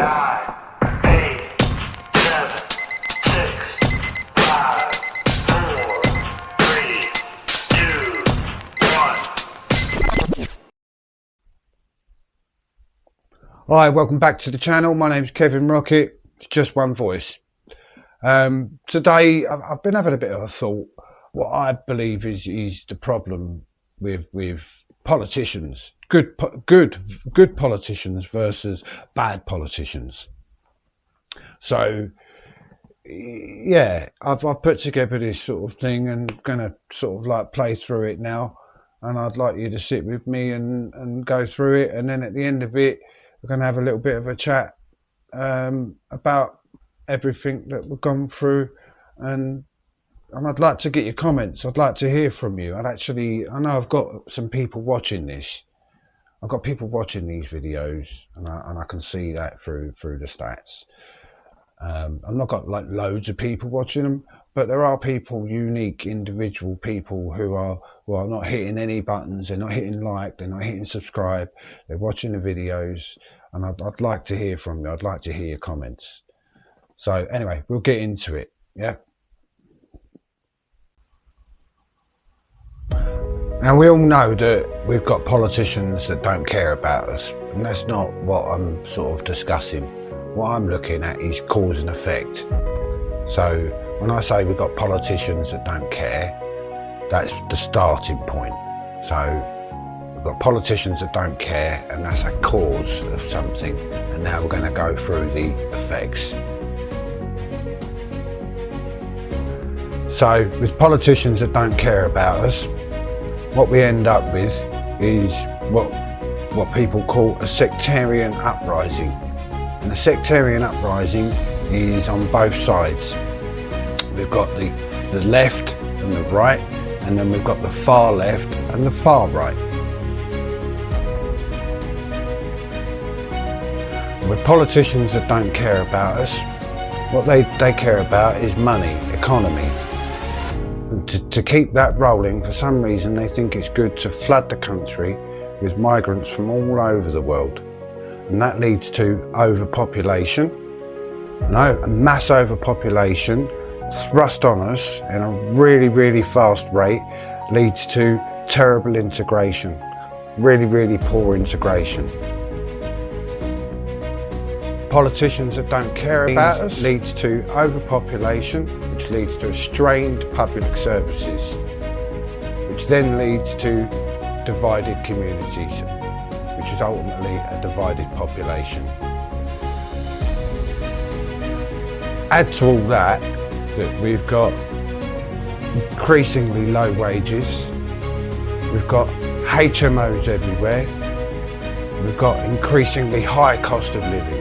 Hi, welcome back to the channel. My name's Kevin Rocket. It's just one voice. Today I've been having a bit of a thought. What I believe is the problem with politicians, good politicians versus bad politicians. So yeah, I've put together this sort of thing and gonna sort of like play through it now, and I'd like you to sit with me and go through it, and then at the end of it we're going to have a little bit of a chat about everything that we've gone through, and I'd like to get your comments. I'd like to hear from you. I know I've got some people watching this. I've got people watching these videos, and I can see that through the stats. I've not got like loads of people watching them, but there are people, unique individual people who are not hitting any buttons. They're not hitting like, they're not hitting subscribe. They're watching the videos, and I'd like to hear from you. I'd like to hear your comments. So anyway, we'll get into it. Yeah. Now we all know that we've got politicians that don't care about us, and that's not what I'm sort of discussing. What I'm looking at is cause and effect. So when I say we've got politicians that don't care, that's the starting point. So we've got politicians that don't care, and that's a cause of something. And now we're going to go through the effects. So with politicians that don't care about us, what we end up with is what people call a sectarian uprising. And a sectarian uprising is on both sides. We've got the left and the right, and then we've got the far left and the far right. With politicians that don't care about us, what they care about is money, economy. And to keep that rolling, for some reason they think it's good to flood the country with migrants from all over the world. And that leads to overpopulation. A mass overpopulation thrust on us in a really fast rate leads to terrible integration, really poor integration. Politicians that don't care about us leads to overpopulation, which leads to strained public services, which then leads to divided communities, which is ultimately a divided population. Add to all that we've got increasingly low wages, we've got HMOs everywhere, we've got increasingly high cost of living.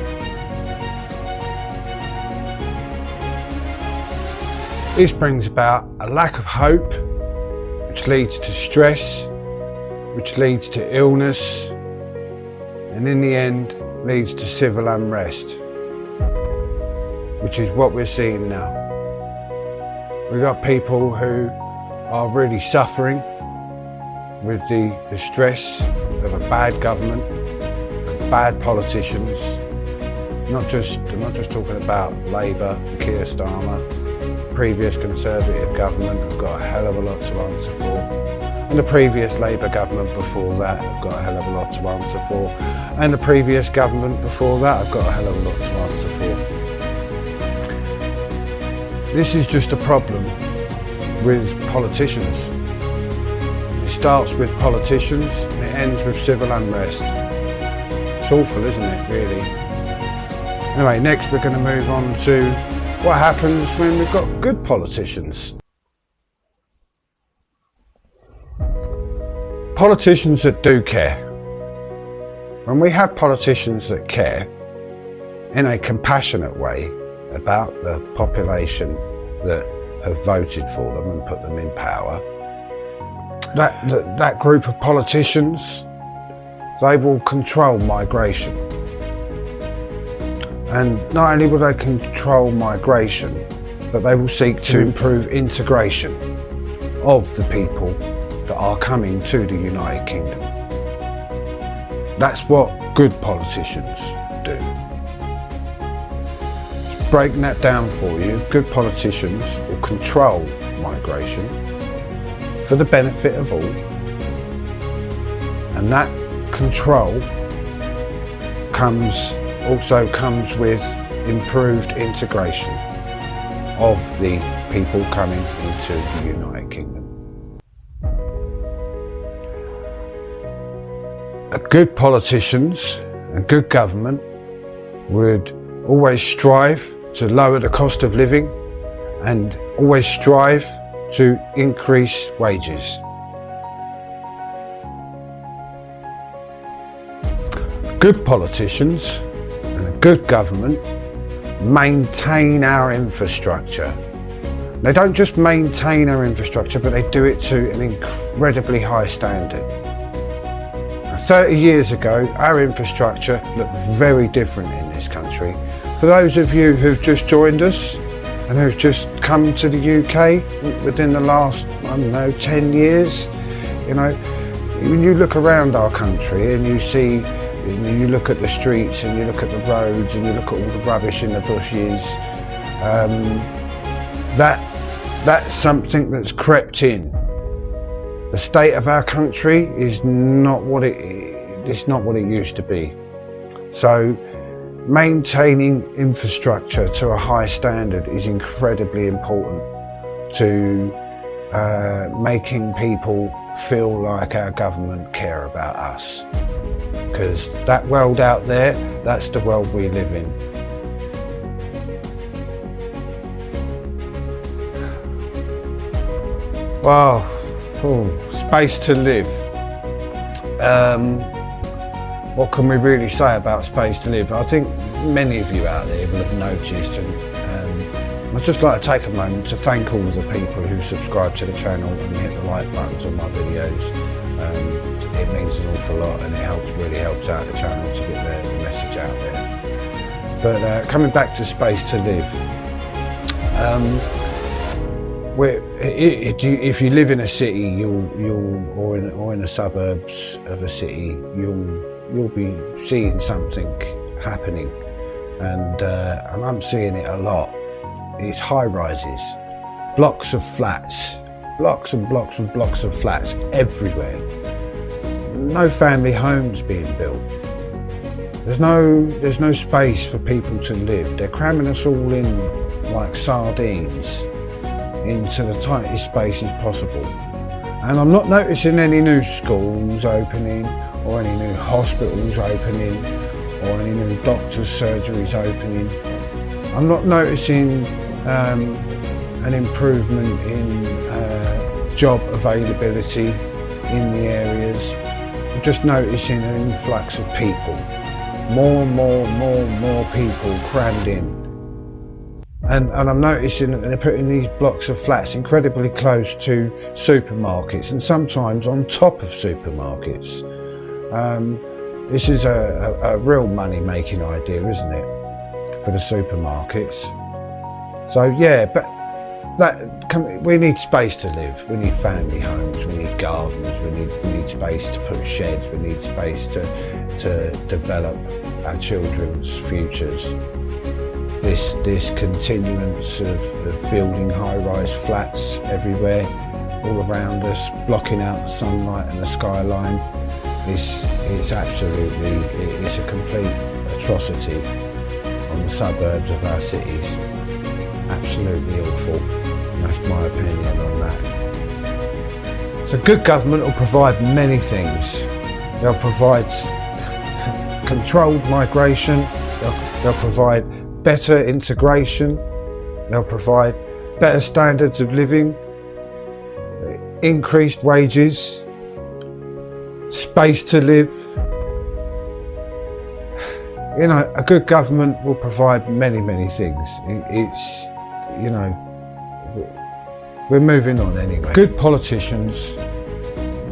This brings about a lack of hope, which leads to stress, which leads to illness, and in the end leads to civil unrest, which is what we're seeing now. We've got people who are really suffering with the stress of a bad government, of bad politicians. I'm not just talking about Labour, Keir Starmer. Previous Conservative government have got a hell of a lot to answer for. And the previous Labour government before that have got a hell of a lot to answer for. And the previous government before that have got a hell of a lot to answer for. This is just a problem with politicians. It starts with politicians and it ends with civil unrest. It's awful, isn't it, really? Anyway, next we're going to move on to what happens when we've got good politicians. Politicians that do care. When we have politicians that care in a compassionate way about the population that have voted for them and put them in power, that group of politicians, they will control migration. And not only will they control migration, but they will seek to improve integration of the people that are coming to the United Kingdom. That's what good politicians do. breaking that down for you, good politicians will control migration for the benefit of all, and that control also comes with improved integration of the people coming into the United Kingdom. Good politicians and good government would always strive to lower the cost of living and always strive to increase wages. Good politicians and a good government maintain our infrastructure. They don't just maintain our infrastructure, but they do it to an incredibly high standard. 30 years ago, our infrastructure looked very different in this country. For those of you who've just joined us and who've just come to the UK within the last, 10 years, when you look around our country and you look at the streets and you look at the roads and you look at all the rubbish in the bushes, that's something that's crept in. The state of our country is not what it used to be. So maintaining infrastructure to a high standard is incredibly important to making people feel like our government care about us. Because that world out there, that's the world we live in. Wow, space to live. What can we really say about space to live? I think many of you out there will have noticed, and I'd just like to take a moment to thank all of the people who subscribe to the channel and hit the like buttons on my videos. It means an awful lot, and it really helps out the channel to get the message out there. But coming back to space to live, if you live in a city, or in the suburbs of a city, you'll be seeing something happening, and I'm seeing it a lot. It's high rises, blocks of flats, blocks and blocks and blocks of flats everywhere. No family homes being built. There's no space for people to live. They're cramming us all in like sardines into the tightest spaces possible. And I'm not noticing any new schools opening, or any new hospitals opening, or any new doctors' surgeries opening. I'm not noticing an improvement in job availability in the areas. I'm just noticing an influx of people. More people crammed in. And I'm noticing that they're putting these blocks of flats incredibly close to supermarkets, and sometimes on top of supermarkets. This is a real money-making idea, isn't it, for the supermarkets? So yeah, but we need space to live. We need family homes. We need gardens. We need space to put sheds. We need space to develop our children's futures. This continuance of building high-rise flats everywhere, all around us, blocking out the sunlight and the skyline, is absolutely, it's a complete atrocity on the suburbs of our cities. Absolutely awful. And that's my opinion on that. So good government will provide many things. They'll provide controlled migration. They'll provide better integration. They'll provide better standards of living, increased wages, space to live. A good government will provide many things. We're moving on anyway. Good politicians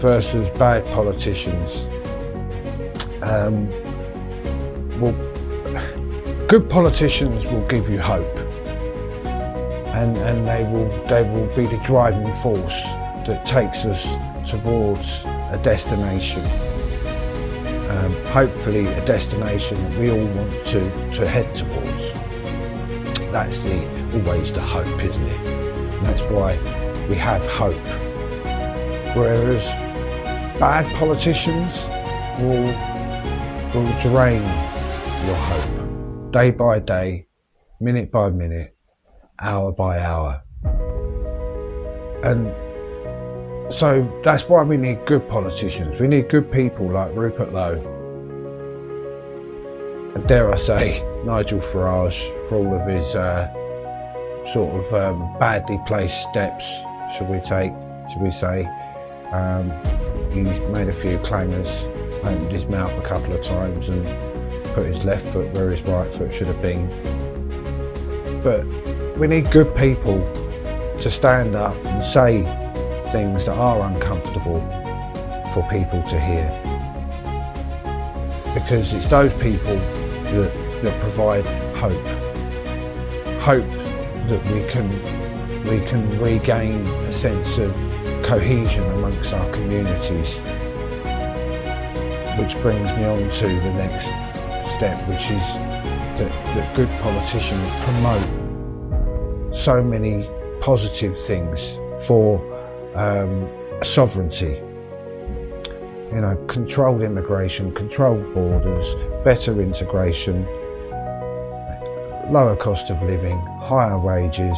versus bad politicians. Good politicians will give you hope, and they will be the driving force that takes us towards a destination. Hopefully a destination that we all want to head towards. that's always the hope, isn't it? And that's why we have hope. Whereas bad politicians will drain your hope day by day, minute by minute, hour by hour. And so that's why we need good politicians. We need good people like Rupert Lowe, and dare I say, Nigel Farage, for all of his badly placed steps, should we say. He's made a few clangers, opened his mouth a couple of times and put his left foot where his right foot should have been. But we need good people to stand up and say things that are uncomfortable for people to hear. Because it's those people that provide hope. Hope that we can regain a sense of cohesion amongst our communities. Which brings me on to the next step, which is that good politicians promote so many positive things for sovereignty. You know, controlled immigration, controlled borders, better integration, lower cost of living, higher wages,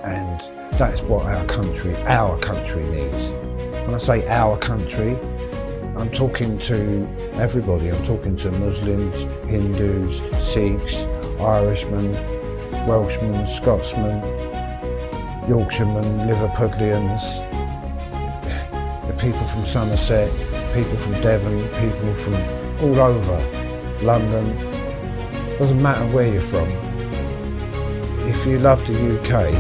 and that's what our country needs. When I say our country, I'm talking to everybody. I'm talking to Muslims, Hindus, Sikhs, Irishmen, Welshmen, Scotsmen, Yorkshiremen, Liverpudlians, the people from Somerset, people from Devon, people from all over London. Doesn't matter where you're from. If you love the UK,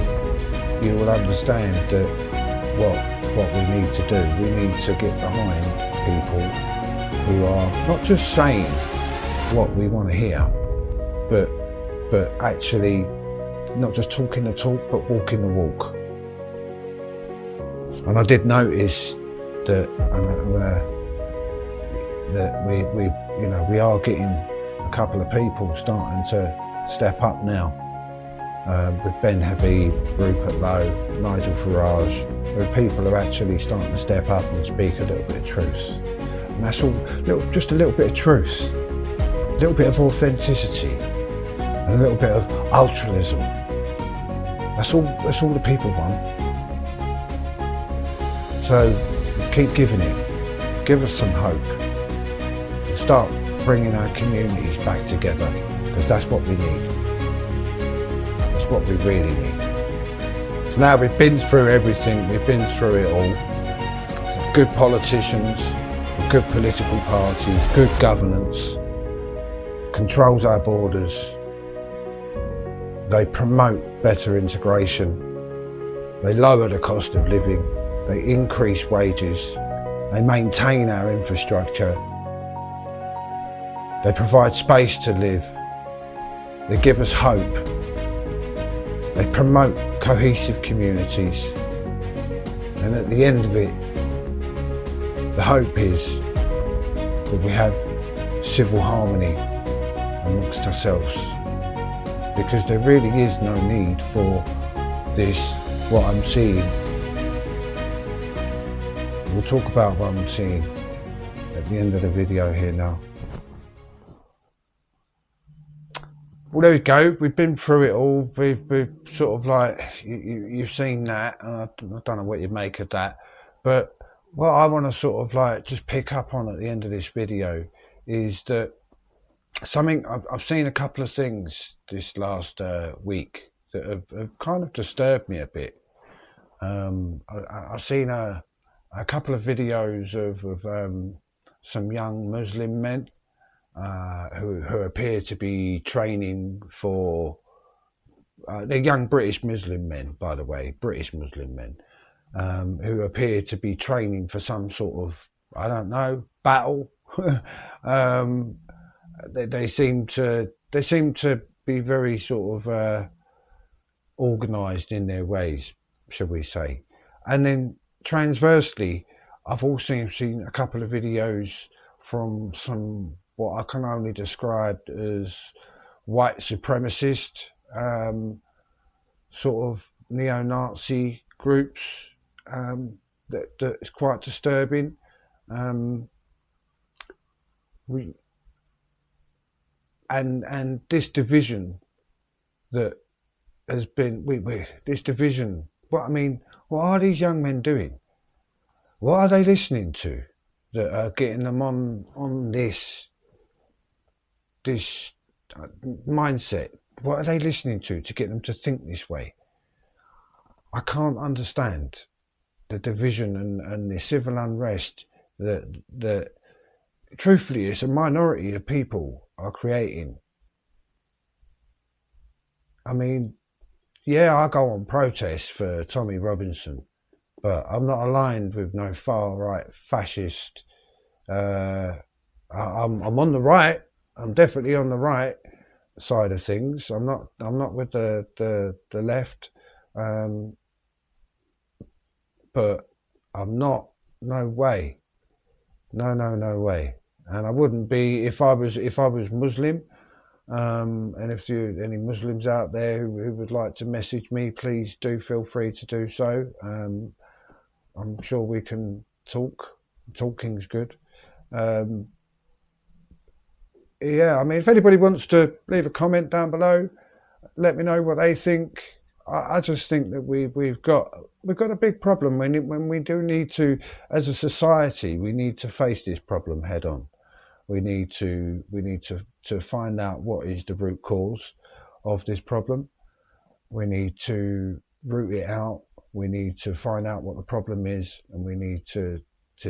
you will understand that what we need to do. We need to get behind people who are not just saying what we want to hear, but actually not just talking the talk, but walking the walk. And I did notice that we are getting a couple of people starting to step up now. With Ben Habib, Rupert Lowe, Nigel Farage, where people are actually starting to step up and speak a little bit of truth. And that's all, just a little bit of truth, a little bit of authenticity, and a little bit of altruism. That's all the people want. So keep giving it, give us some hope, and start bringing our communities back together, because that's what we need. What we really need. So now we've been through everything, we've been through it all. Good politicians, good political parties, good governance, controls our borders. They promote better integration. They lower the cost of living. They increase wages. They maintain our infrastructure. They provide space to live. They give us hope. They promote cohesive communities, and at the end of it, the hope is that we have civil harmony amongst ourselves, because there really is no need for this, what I'm seeing. We'll talk about what I'm seeing at the end of the video here now. Well, there we go. We've been through it all. We've sort of like, you've seen that, and I don't know what you make of that. But what I want to sort of like just pick up on at the end of this video is that something, I've seen a couple of things this last week that have kind of disturbed me a bit. I've seen a couple of videos of some young Muslim men who appear to be training for, they're young British Muslim men, by the way, British Muslim men, who appear to be training for some sort of, I don't know, battle. They seem to be very sort of organised in their ways, shall we say. And then transversely, I've also seen a couple of videos from some, what I can only describe as white supremacist sort of neo-Nazi groups that is quite disturbing. And this division that has been this division. What are these young men doing? What are they listening to that are getting them on this mindset? What are they listening to get them to think this way? I can't understand the division and the civil unrest that truthfully it's a minority of people are creating. I mean, yeah, I go on protests for Tommy Robinson, but I'm not aligned with no far right fascist. I'm on the right. I'm definitely on the right side of things. I'm not with the left, but I'm not. No way. No way. And I wouldn't be if I was Muslim. And if any Muslims out there who would like to message me, please do feel free to do so. I'm sure we can talk. Talking's good. Yeah, I mean, if anybody wants to leave a comment down below, let me know what they think. I just think that we've got a big problem when we do need to, as a society, we need to face this problem head on. We need to find out what is the root cause of this problem. We need to root it out. We need to find out what the problem is, and we need to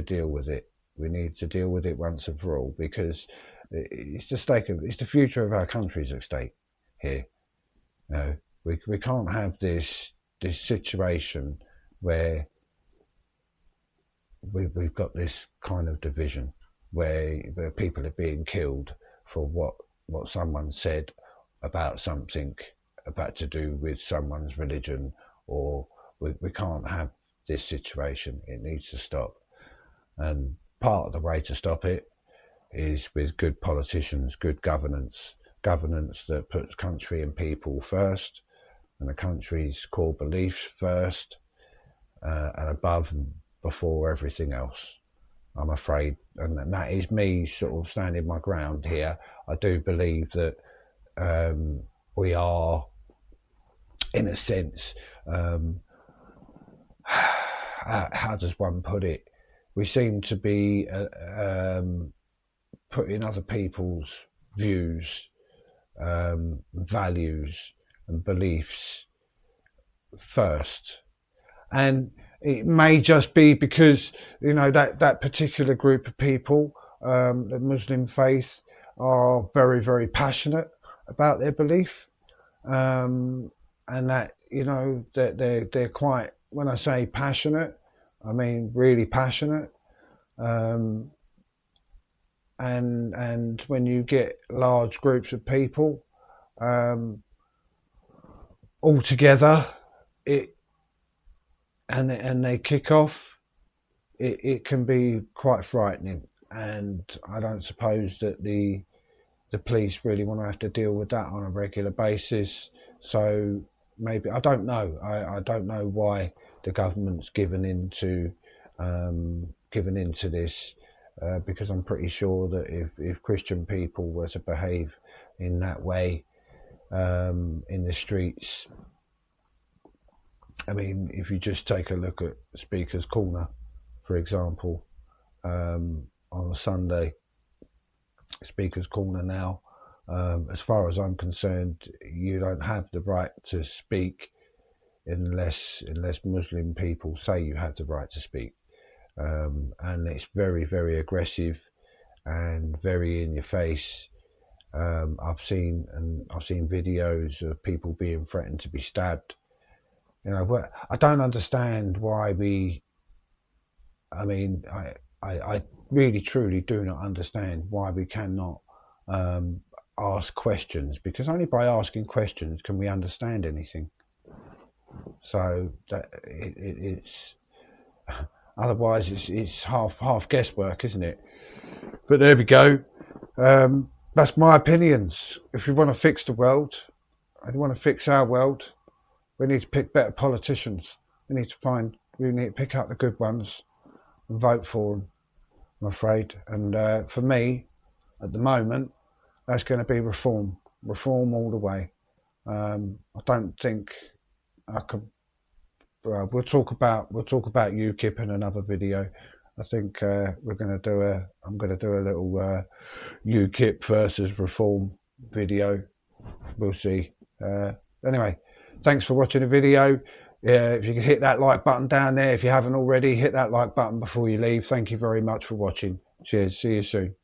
deal with it. We need to deal with it once and for all, because it's the future of our country's at stake here. You know, we can't have this situation where we've got this kind of division where people are being killed for what someone said about something about to do with someone's religion, or we can't have this situation. It needs to stop, and part of the way to stop it is with good politicians, good governance that puts country and people first, and the country's core beliefs first, and above and before everything else. I'm afraid, and that is me sort of standing my ground here. I do believe that we are, in a sense, how does one put it? We seem to be putting other people's views, values and beliefs first. And it may just be because, you know, that particular group of people, the Muslim faith, are very, very passionate about their belief. And that, you know, that they're quite, when I say passionate, I mean really passionate. And when you get large groups of people all together, and they kick off, it can be quite frightening. And I don't suppose that the police really want to have to deal with that on a regular basis. So maybe, I don't know. I don't know why the government's given into this, because I'm pretty sure that if Christian people were to behave in that way in the streets, I mean, if you just take a look at Speaker's Corner, for example, on a Sunday, Speaker's Corner now, as far as I'm concerned, you don't have the right to speak unless Muslim people say you have the right to speak. And it's very, very aggressive and very in your face. I've seen videos of people being threatened to be stabbed. You know, I don't understand why I really truly do not understand why we cannot ask questions, because only by asking questions can we understand anything. So that it's otherwise it's half guesswork, isn't it? But there we go. That's my opinions. If we want to fix the world, if we want to fix our world, we need to pick better politicians. We need to pick up the good ones and vote for them, I'm afraid. And for me, at the moment, that's going to be reform all the way. I don't think I could. We'll talk about UKIP in another video. I think I'm going to do a little UKIP versus reform video. We'll see. Anyway, thanks for watching the video. If you could hit that like button down there, if you haven't already, hit that like button before you leave. Thank you very much for watching. Cheers. See you soon.